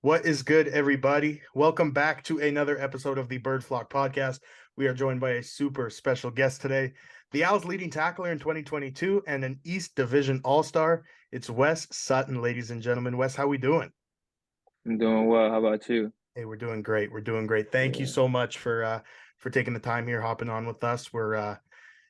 What is good, everybody? Welcome back to another episode of the Bird Flock podcast. We are joined by a super special guest today, the Owls' leading tackler in 2022 and an East Division All-Star. It's Wes Sutton, ladies and gentlemen. Wes, how we doing? I'm doing well. How about you? Hey, we're doing great. We're doing great. Thank you Yeah. so much for taking the time here, hopping on with us. We're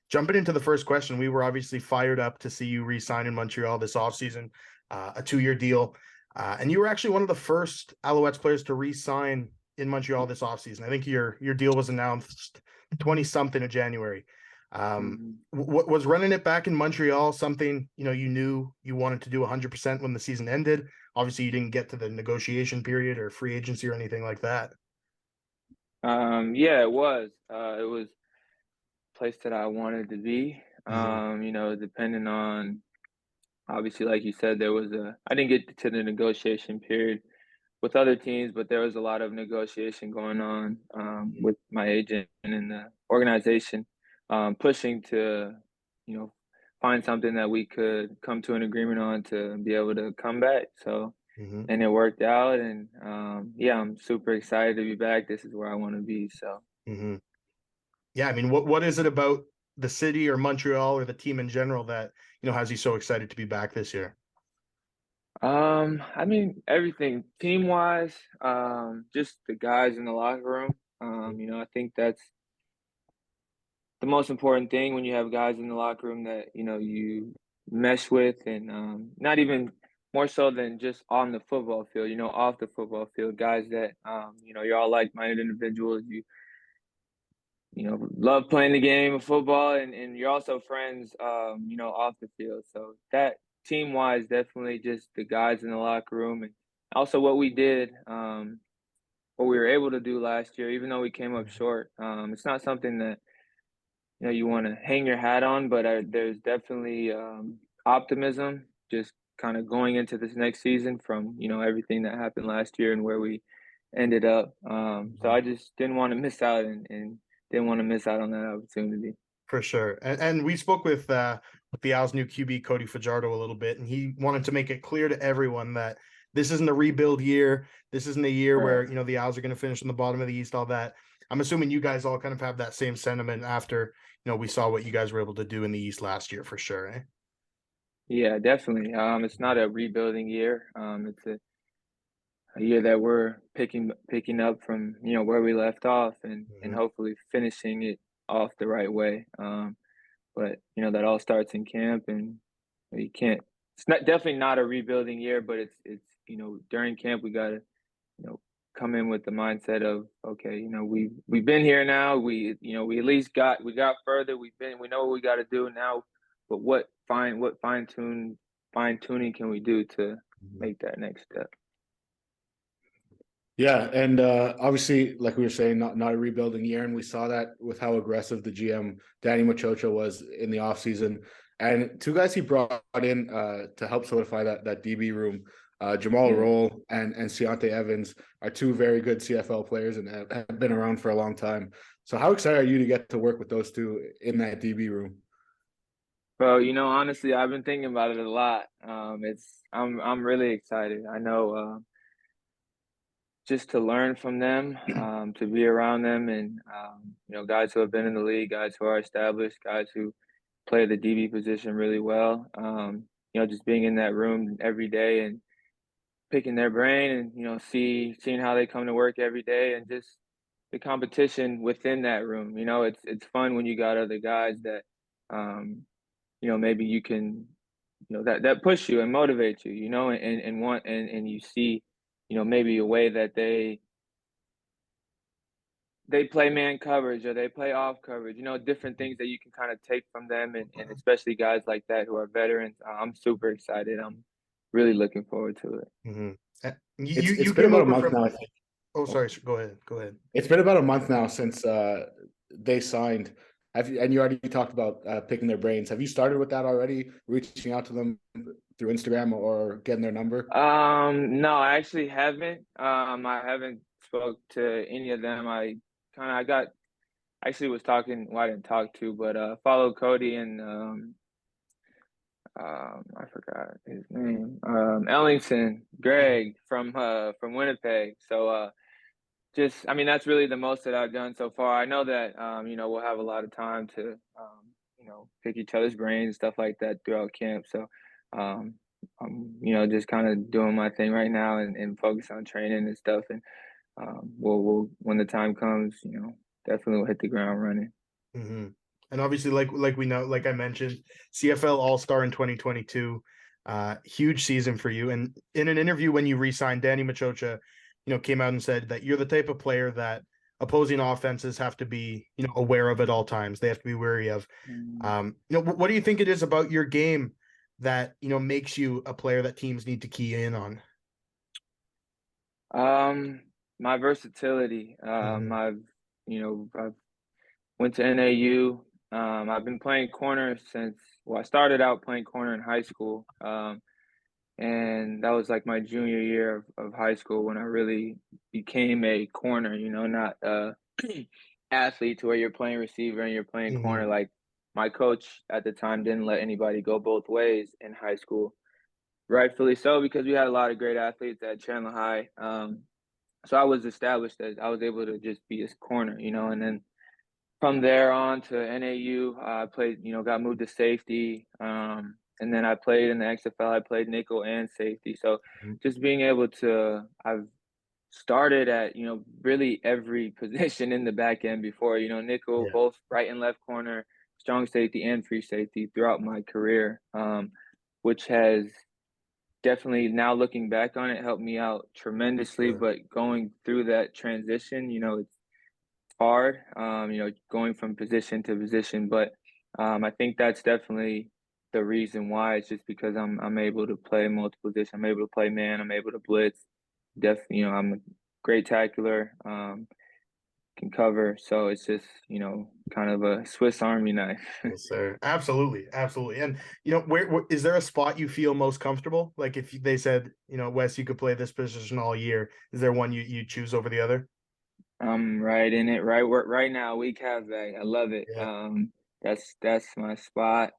jumping into the first question. We were obviously fired up to see you re-sign in Montreal this offseason, a 2-year deal. And you were actually one of the first Alouettes players to re-sign in Montreal this offseason. I think your deal was announced 20-something of January. Mhm. Was running it back in Montreal something, you knew you wanted to do 100% when the season ended? Obviously, you didn't get to the negotiation period or free agency or anything like that. Yeah, it was. It was a place that I wanted to be. Mm-hmm. Depending on obviously, like you said, I didn't get to the negotiation period with other teams, but there was a lot of negotiation going on with my agent and the organization, pushing to, you know, find something that we could come to an agreement on to be able to come back. So Mm-hmm. and it worked out. And yeah, I'm super excited to be back. This is where I want to be. So, Mm-hmm. Yeah, I mean, what is it about the city or Montreal or the team in general that has you so excited to be back this year? I mean, everything team wise, just the guys in the locker room. I think that's the most important thing when you have guys in the locker room that you mesh with, and not even more so than just on the football field. Off the football field, guys that you're all like-minded individuals. Love playing the game of football, and you're also friends, off the field. So that team wise, definitely just the guys in the locker room, and also what we did, what we were able to do last year, even though we came up short. It's not something that, you want to hang your hat on, but there's definitely optimism just kind of going into this next season from, everything that happened last year and where we ended up. So Mhm. I just didn't want to miss out and didn't want to miss out on that opportunity. For sure. And we spoke with the Owls' new QB, Cody Fajardo, a little bit, and he wanted to make it clear to everyone that this isn't a rebuild year. This isn't a year where, Right. the Owls are going to finish in the bottom of the East, all that. I'm assuming you guys all kind of have that same sentiment after, we saw what you guys were able to do in the East last year for sure, eh? Yeah, definitely. It's not a rebuilding year. It's a year that we're picking up from, where we left off, and Mm-hmm. hopefully finishing it off the right way. But that all starts in camp, and you can't. It's not definitely not a rebuilding year, but it's during camp we gotta you know come in with the mindset of, okay, we've been here now. We at least got further. We know what we got to do now, but what fine tuning can we do to make that next step? Yeah, and obviously, like we were saying, not a rebuilding year, and we saw that with how aggressive the GM Danny Machocha was in the offseason. And two guys he brought in to help solidify that DB room, Jamal Yeah. Roll and Ciante Evans, are two very good CFL players and have been around for a long time. So, how excited are you to get to work with those two in that DB room? Bro, honestly, I've been thinking about it a lot. I'm really excited. I know, just to learn from them, to be around them, and guys who have been in the league, guys who are established, guys who play the DB position really well. Just being in that room every day and picking their brain, and seeing how they come to work every day, and just the competition within that room. It's fun when you got other guys that, maybe you can, that push you and motivate you, and want, and you see, maybe a way that they play man coverage or they play off coverage, different things that you can kind of take from them, and especially guys like that who are veterans. I'm super excited. I'm really looking forward to it. Mm-hmm. You It's you been came about a over month from. now, I think. Oh, Oh, sorry. Go ahead. Go ahead. it's been about a month now since they signed. And you already talked about picking their brains. Have you started with that already? Reaching out to them through Instagram or getting their number? No, I actually haven't. I haven't spoke to any of them. I got actually was talking. Well, I didn't talk to, but followed Cody and I forgot his name. Ellingson, Greg from Winnipeg. So just, I mean, that's really the most that I've done so far. I know that we'll have a lot of time to pick each other's brains, stuff like that throughout camp. So um, I'm just kind of doing my thing right now and focus on training and stuff. And we'll when the time comes, definitely will hit the ground running. Mm-hmm. And obviously, like we know, like I mentioned, CFL All-Star in 2022, huge season for you. And in an interview when you re-signed, Danny Machocha, came out and said that you're the type of player that opposing offenses have to be, aware of at all times. They have to be wary of. What do you think it is about your game that makes you a player that teams need to key in on? My versatility. I've went to NAU. I've been playing corner since, well, I started out playing corner in high school. And that was like my junior year of high school when I really became a corner, not athlete to where you're playing receiver and you're playing corner. Mm-hmm. Like my coach at the time didn't let anybody go both ways in high school. Rightfully so, because we had a lot of great athletes at Chandler High. So I was established that I was able to just be a corner, and then from there on to NAU, I played, got moved to safety. And then I played in the XFL, I played nickel and safety. So just being able to, I've started at, really every position in the back end before, nickel, Yeah. both right and left corner, strong safety and free safety throughout my career, which has definitely, now looking back on it, helped me out tremendously. Sure. But going through that transition, it's hard, going from position to position. But I think that's definitely the reason why. It's just because I'm able to play multiple positions. I'm able to play man. I'm able to blitz. Definitely, I'm a great tackler. Can cover. So it's just kind of a Swiss Army knife. Yes, sir. Absolutely, absolutely. And where is there a spot you feel most comfortable? Like if they said, Wes, you could play this position all year, is there one you choose over the other? I'm right in it. Right now, weak halfback. I love it. Yeah. That's my spot.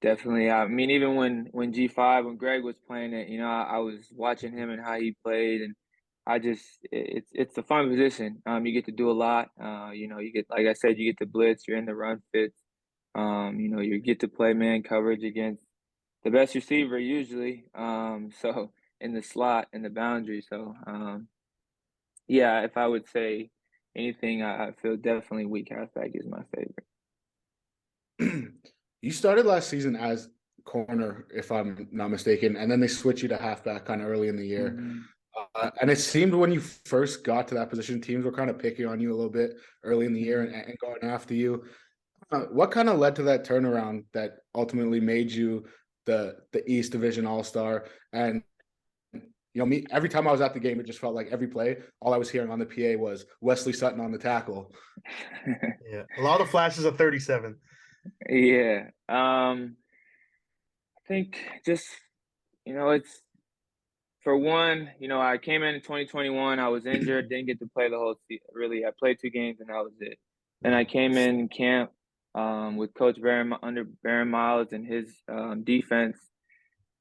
Definitely. I mean, even when G5, when Greg was playing it, I was watching him and how he played, and it's a fun position. You get to do a lot. You get, like I said, you get to blitz. You're in the run fits. You get to play man coverage against the best receiver usually. So in the slot, in the boundary. So yeah, if I would say anything, I feel definitely weak halfback is my favorite. You started last season as corner, if I'm not mistaken, and then they switched you to halfback kind of early in the year. Mhm. And it seemed when you first got to that position, teams were kind of picking on you a little bit early in the year and going after you. What kind of led to that turnaround that ultimately made you the East Division All-Star? And me, every time I was at the game, it just felt like every play, all I was hearing on the PA was Wesley Sutton on the tackle. Yeah. A lot of flashes of 37. Yeah. I think just, it's for one, I came in 2021. I was injured, didn't get to play the whole season. Really, I played 2 games and that was it. Then I came in camp with Coach under Baron Miles and his defense.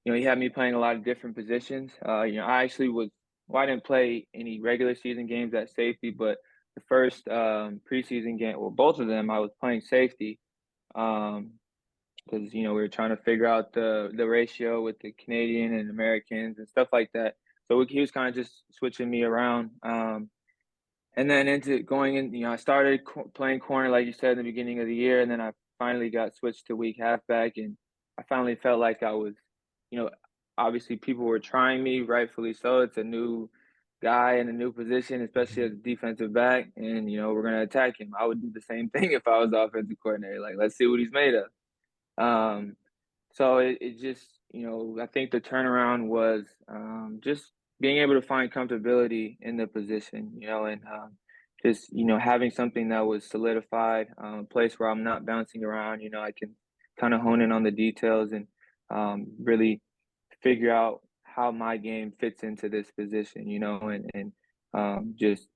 He had me playing a lot of different positions. I actually I didn't play any regular season games at safety, but the first preseason game, well, both of them, I was playing safety. Because we were trying to figure out the ratio with the Canadian and Americans and stuff like that. So he was kind of just switching me around. And then into going in, I started playing corner, like you said, in the beginning of the year, and then I finally got switched to weak halfback, and I finally felt like I was, you know, obviously people were trying me, rightfully so. It's a new guy in a new position, especially as a defensive back, and we're gonna attack him. I would do the same thing if I was the offensive coordinator. Like, let's see what he's made of. Um, so it just, I think the turnaround was just being able to find comfortability in the position, and just, having something that was solidified, a place where I'm not bouncing around, I can kind of hone in on the details and really figure out how my game fits into this position, and just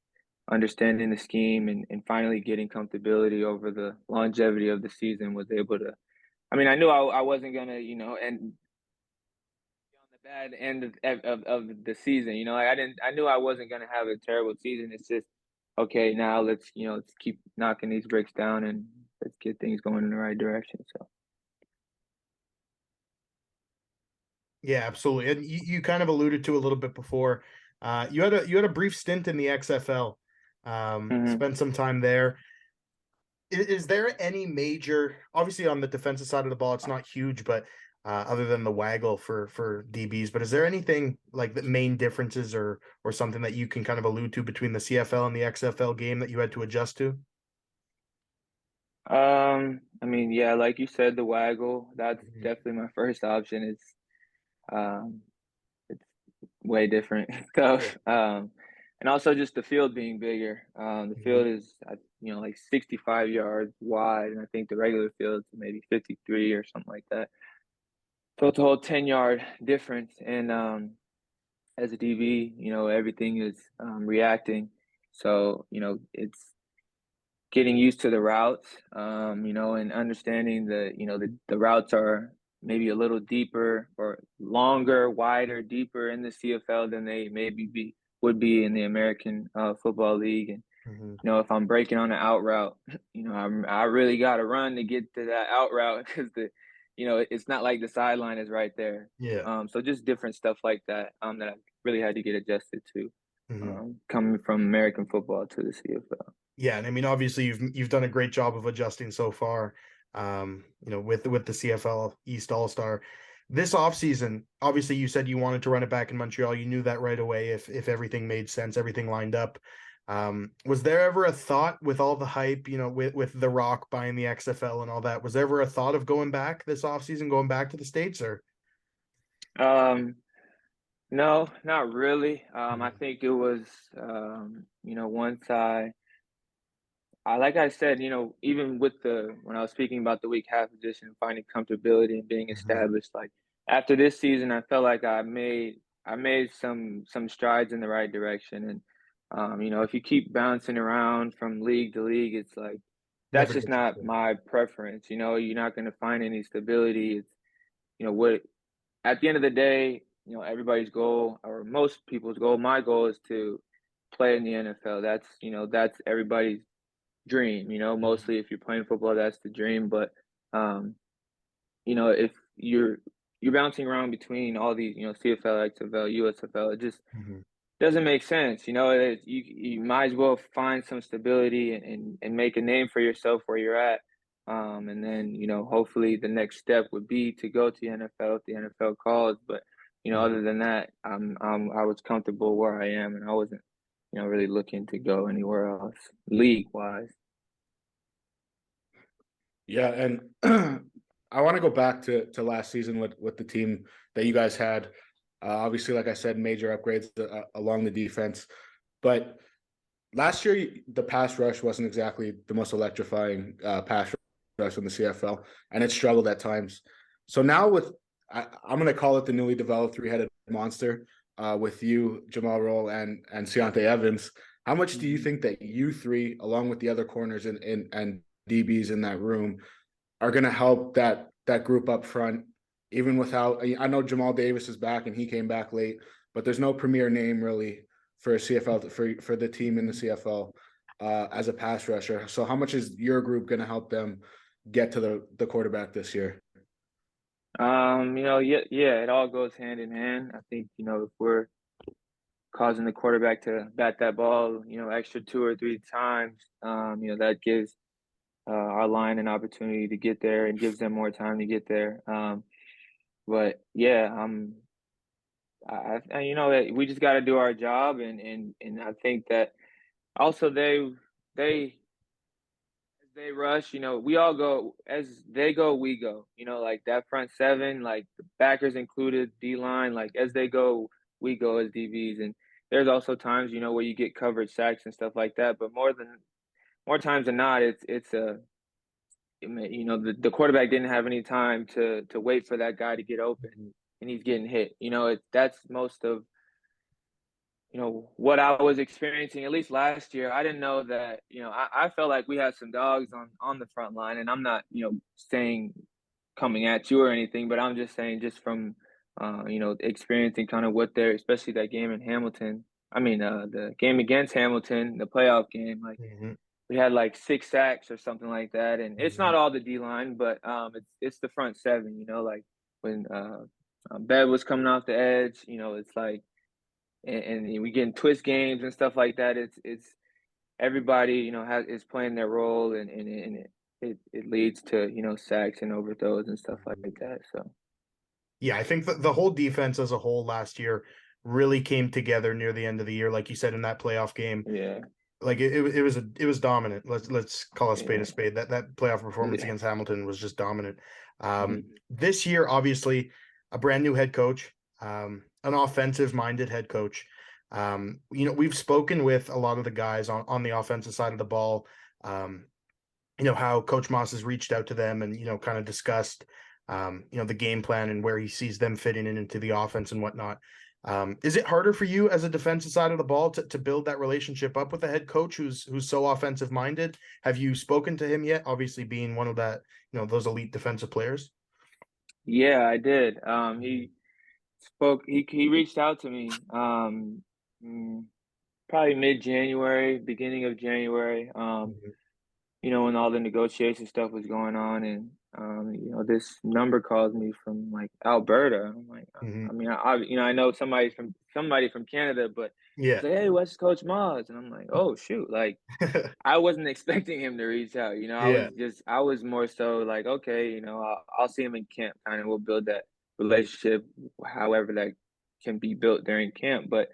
understanding the scheme and finally getting comfortability over the longevity of the season was able to I mean, I knew I wasn't gonna, and on the bad end of the season. Like I knew I wasn't gonna have a terrible season. It's just okay. Now let's keep knocking these bricks down and let's get things going in the right direction. So. Yeah, absolutely. And you kind of alluded to a little bit before. You had a brief stint in the XFL. Mhm. Spent some time there. Is there any major, obviously on the defensive side of the ball, it's not huge, but other than the waggle for DBs, but is there anything like the main differences or something that you can kind of allude to between the CFL and the XFL game that you had to adjust to? I mean, yeah, like you said, the waggle, that's Mhm. definitely my first option. Um, it's way different Yeah. stuff. And also just the field being bigger. The Mhm. field is, like 65 yards wide, and I think the regular field's maybe 53 or something like that. So it's a whole 10-yard difference. And as a DB, everything is reacting. So, it's getting used to the routes, and understanding the routes are maybe a little deeper or longer, wider, deeper in the CFL than they maybe would be in the American Football League. And Mhm. if I'm breaking on an out route, I really got to run to get to that out route because it's not like the sideline is right there. Yeah. So just different stuff like that that I really had to get adjusted to, Mhm. coming from American football to the CFL. Yeah, and I mean, obviously, you've done a great job of adjusting so far. With the CFL East All Star this offseason, obviously, you said you wanted to run it back in Montreal. You knew that right away if everything made sense, everything lined up. Was there ever a thought with all the hype, with The Rock buying the XFL and all that? Was there ever a thought of going back this offseason, going back to the States, or? Um, no, not really. I Mhm. think it was, once like I said, even with when I was speaking about the weak half position, finding comfortability and being Mhm. established, like after this season, I felt like I made some strides in the right direction. And, if you keep bouncing around from league to league, it's like, that's Never just get you not started. my preference. You're not going to find any stability. It's, what at the end of the day, everybody's goal or most people's goal, my goal is to play in the NFL. That's everybody's dream. Mhm. Mostly if you're playing football, that's the dream. But um, if you're bouncing around between all these, CFL, XFL, USFL, it just Mhm. doesn't make sense. You might as well find some stability and make a name for yourself where you're at. And then, hopefully the next step would be to go to the NFL if the NFL calls. But, Mhm. other than that, I was comfortable where I am and I wasn't, really looking to go anywhere else league wise. Yeah, and I want to go back to last season with the team that you guys had. Obviously, like I said, major upgrades along the defense, but last year the pass rush wasn't exactly the most electrifying pass rush in the CFL, and it struggled at times. So now I'm going to call it the newly developed three-headed monster with you, Jamal Roll, and Seontae Evans. How much do you Mhm. think that you three, along with the other corners and DBs in that room, are going to help that group up front, even without? I know Jamal Davis is back and he came back late, but there's no premier name really for CFL for the team in the CFL as a pass rusher. So how much is your group going to help them get to the quarterback this year? Yeah, yeah, it all goes hand in hand. I think, if we're causing the quarterback to bat that ball, extra two or three times, that gives our line an opportunity to get there and gives them more time to get there. But yeah, that we just got to do our job, and I think that also they as they rush, we all go as they go, we go. Like that front seven, like the backers included, D line, like as they go, we go as DBs. And there's also times, where you get covered sacks and stuff like that. But more times than not, it's a the quarterback didn't have any time to wait for that guy to get open, Mhm. and he's getting hit. That's most of what I was experiencing at least last year. I didn't know that. I felt like we had some dogs on the front line, and I'm not saying coming at you or anything, but I'm just saying just from experiencing kind of what they're, especially that game in Hamilton. I mean, the game against Hamilton, the playoff game, like Mhm, we had like 6 sacks or something like that, and it's mhm. not all the D line, but it's the front seven. When Bev was coming off the edge, it's like, and we getting twist games and stuff like that. It's everybody is playing their role, and it leads to sacks and overthrows and stuff like that. So Yeah, I think the whole defense as a whole last year really came together near the end of the year, like you said in that playoff game. yeah, Like it was dominant. Let's call a spade a yeah, spade. That playoff performance yeah. against Hamilton was just dominant. Mhm. This year, obviously, a brand new head coach, an offensive minded head coach. We've spoken with a lot of the guys on the offensive side of the ball. Um, how Coach Moss has reached out to them and kind of discussed the game plan and where he sees them fitting into the offense and whatnot. Is it harder for you as a defensive side of the ball to build that relationship up with a head coach who's so offensive minded? Have you spoken to him yet? Obviously, being one of that those elite defensive players. Yeah, I did. Mhm, He reached out to me mm, probably mid January, beginning of January. mhm, When all the negotiation stuff was going on, and this number calls me from like Alberta. I'm like, mhm. I mean, I know somebody from Canada, but he's Yeah, like, hey, what's Coach Maz? And I'm like, oh shoot, like I wasn't expecting him to reach out. yeah. I was more so like, okay, I'll see him in camp, kind of, we'll build that relationship, however that can be built during camp. But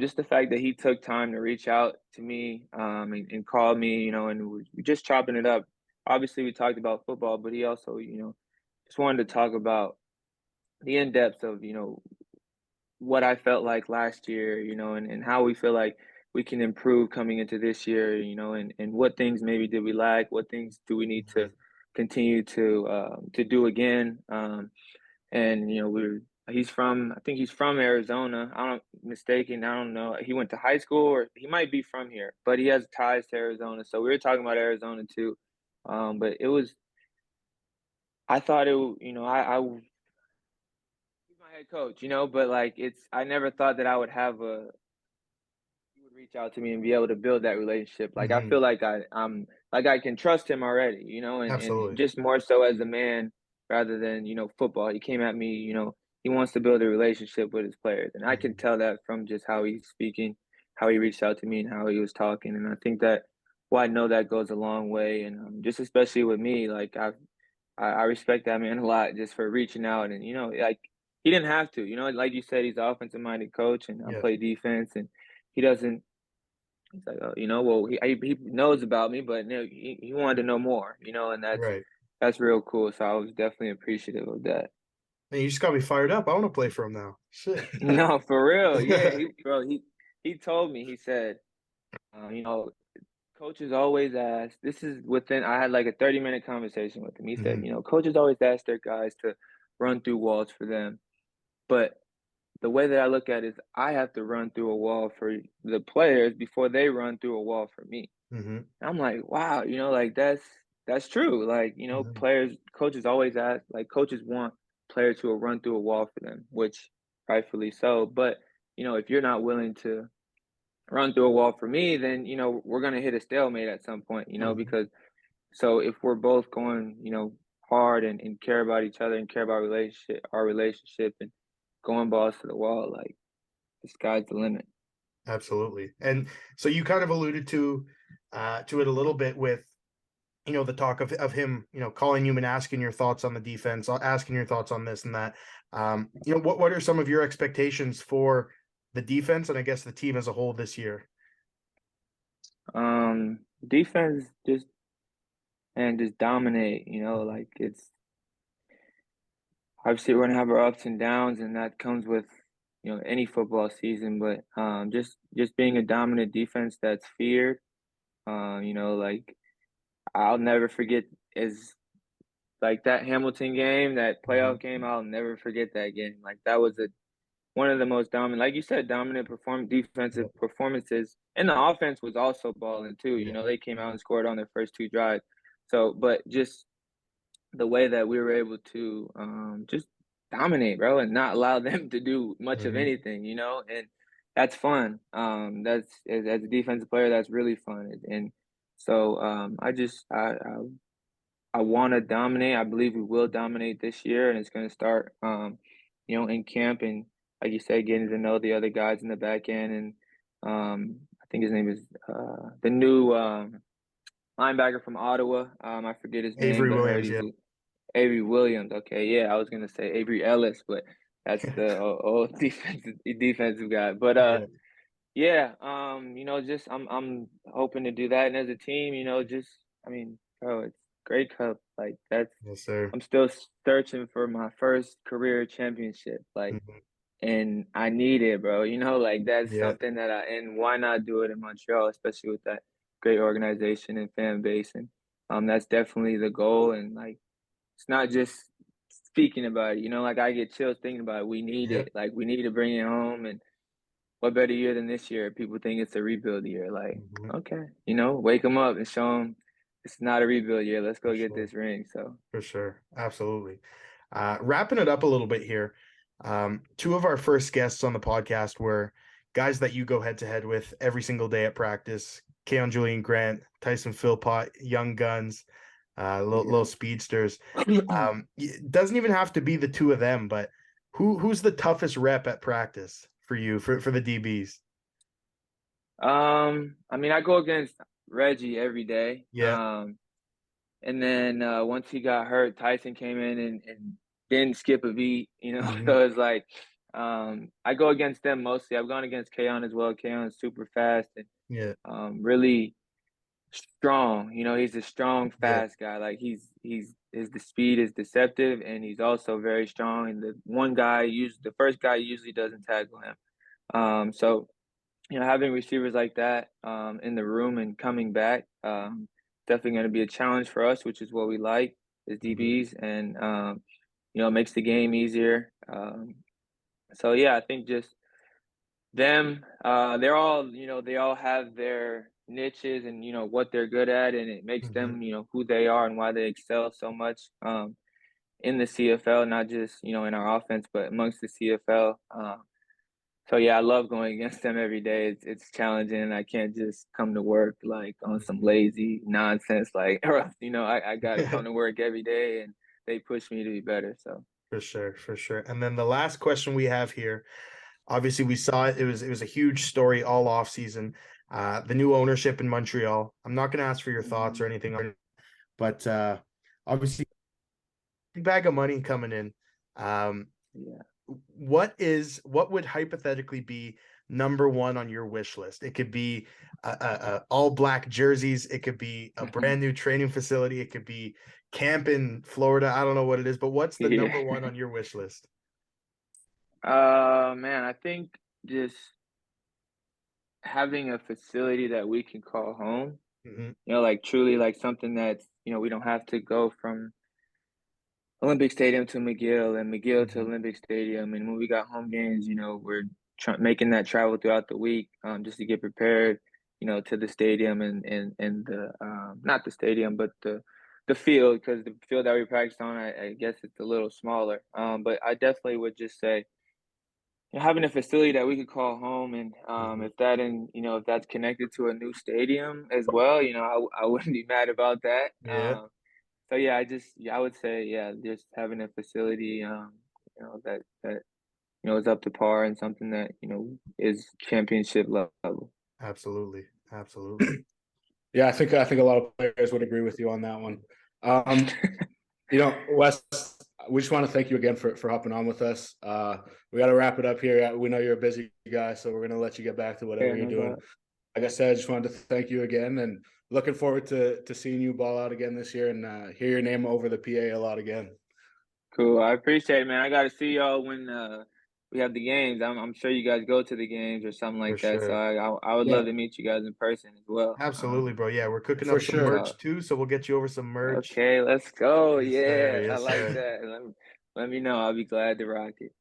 just the fact that he took time to reach out to me and call me, and we just chopping it up. Obviously, we talked about football, but he also, just wanted to talk about the in depth of, what I felt like last year, and how we feel like we can improve coming into this year, and what things maybe did we lack, what things do we need to Mhm, continue to do again. And I think he's from Arizona. I don't mistaken. I don't know. He went to high school, or he might be from here, but he has ties to Arizona. So we were talking about Arizona too. But I thought he's my head coach, but like I never thought that I would have he would reach out to me and be able to build that relationship. Like I mhm. feel like I'm like I can trust him already, and Absolutely. just more so as a man rather than, football. He came at me, he wants to build a relationship with his players. And I can Mhm, tell that from just how he's speaking, how he reached out to me and how he was talking. And I think that I know that goes a long way. And just especially with me, like I respect that man a lot just for reaching out, and like he didn't have to, like you said, he's an offensive minded coach, and I yeah. play defense, and he doesn't. He's like, oh, well, he knows about me, but he wanted to know more, and Right. that's real cool. So I was definitely appreciative of that. Man, you just got me fired up. I want to play for him now. Shit. No, for real, yeah, he told me, he said, you know, coaches always ask. This is within. I had like a 30-minute conversation with him. He said, Mhm, coaches always ask their guys to run through walls for them, but the way that I look at it is I have to run through a wall for the players before they run through a wall for me. mhm, And I'm like, wow, like that's true. Like, mhm, coaches always ask, like coaches want players who will run through a wall for them, which rightfully so. But, if you're not willing to run through a wall for me, then, we're gonna hit a stalemate at some point, mhm. because so if we're both going, hard and care about each other and care about our relationship and going balls to the wall, like the sky's the limit. Absolutely. And so you kind of alluded to it a little bit with the talk of him calling you and asking your thoughts on the defense, asking your thoughts on this and that. What are some of your expectations for the defense and I guess the team as a whole this year? Defense just dominate, like it's obviously we're gonna have our ups and downs, and that comes with any football season. But just being a dominant defense that's feared. Like I'll never forget is like that Hamilton game, that Mhm. playoff game. I'll never forget that game. Like that was one of the most dominant, like you said, dominant defensive Yeah, performances, and the offense was also balling too. yeah. They came out and scored on their first two drives. So, but just the way that we were able to just dominate, bro, and not allow them to do much of Mhm. anything, and that's fun. That's as a defensive player, that's really fun, and so I want to dominate. I believe we will dominate this year, and it's going to start, in camp and like you said, getting to know the other guys in the back end, and I think his name is the new linebacker from Ottawa. I forget his name, Avery but I heard Williams, he's yeah. Avery Williams. Okay, yeah, I was gonna say Avery Ellis, but that's the old defensive guy. But Yeah. yeah, just I'm hoping to do that, and as a team, just I mean, bro, it's Grey Cup. Like that's Yes, sir. I'm still searching for my first career championship. Like, Mhm. and I need it, bro. Like that's Yeah. something that and why not do it in Montreal, especially with that great organization and fan base, and that's definitely the goal. And like, it's not just speaking about it, like I get chills thinking about it. We need Yeah. it. Like we need to bring it home, and what better year than this year? People think it's a rebuild year. Like, Mhm. okay, wake them up and show them it's not a rebuild year. Let's For go get sure. this ring. So, For sure. Absolutely. Wrapping it up a little bit here. Two of our first guests on the podcast were guys that you go head to head with every single day at practice. Keon Julian Grant, Tyson Philpott, young guns, little speedsters. yeah. It doesn't even have to be the two of them, but who's the toughest rep at practice for you for the DBs? I mean, I go against Reggie every day. Yeah. And then once he got hurt, Tyson came in and didn't skip a beat, Hmm. So it's like I go against them mostly. I've gone against Kaon as well. Kaon is super fast and Yeah. really strong. He's a strong, Yeah. fast guy. Like the speed is deceptive, and he's also very strong. And the first guy usually doesn't tackle him. So having receivers like that in the room and coming back, definitely going to be a challenge for us, which is what we like as Hmm. DBs, and it makes the game easier. So yeah, I think just them, they're all, they all have their niches and what they're good at, and it makes Hmm. them, who they are and why they excel so much in the CFL, not just in our offense, but amongst the CFL. So yeah, I love going against them every day. It's challenging, and I can't just come to work like on some Hmm. lazy nonsense. Like, or else, I gotta come to work every day, and they push me to be better. So For sure, for sure. And then the last question we have here, obviously we saw it. It was a huge story all off season. The new ownership in Montreal. I'm not going to ask for your thoughts or mhm. anything, but obviously big bag of money coming in. Um, Yeah. what would hypothetically be number one on your wish list? It could be all black jerseys. It could be a brand new training facility. It could be camp in Florida. I don't know what it is, but what's the Yeah. number one on your wish list? Man, I think just having a facility that we can call home. Hmm. Like truly, like something that's we don't have to go from Olympic Stadium to McGill and McGill to Hmm. Olympic Stadium. And when we got home games, we're making that travel throughout the week just to get prepared, to the stadium and the not the stadium, but the field, because the field that we practice on, I guess it's a little smaller. But I definitely would just say having a facility that we could call home, and Hmm. if that's connected to a new stadium as well, I wouldn't be mad about that. Yeah, So yeah, I would say yeah, just having a facility that is up to par and something that is championship level. absolutely, absolutely. Yeah, I think a lot of players would agree with you on that one. Um, Wes, we just want to thank you again for hopping on with us. We got to wrap it up here. We know you're a busy guy, so we're gonna let you get back to whatever Yeah, you're no doing. doubt. Like I said, I just wanted to thank you again, and looking forward to seeing you ball out again this year and hear your name over the PA a lot again. Cool. I appreciate it, man. I got to see y'all when we have the games. I'm sure you guys go to the games or something For like that. So sure. I would Yeah, love to meet you guys in person as well. Absolutely, bro. Yeah, we're cooking for up some sure. merch too, so we'll get you over some merch. Okay, let's go. Yes, sir. Yeah, I Yes, like sir. that. Let me know. I'll be glad to rock it.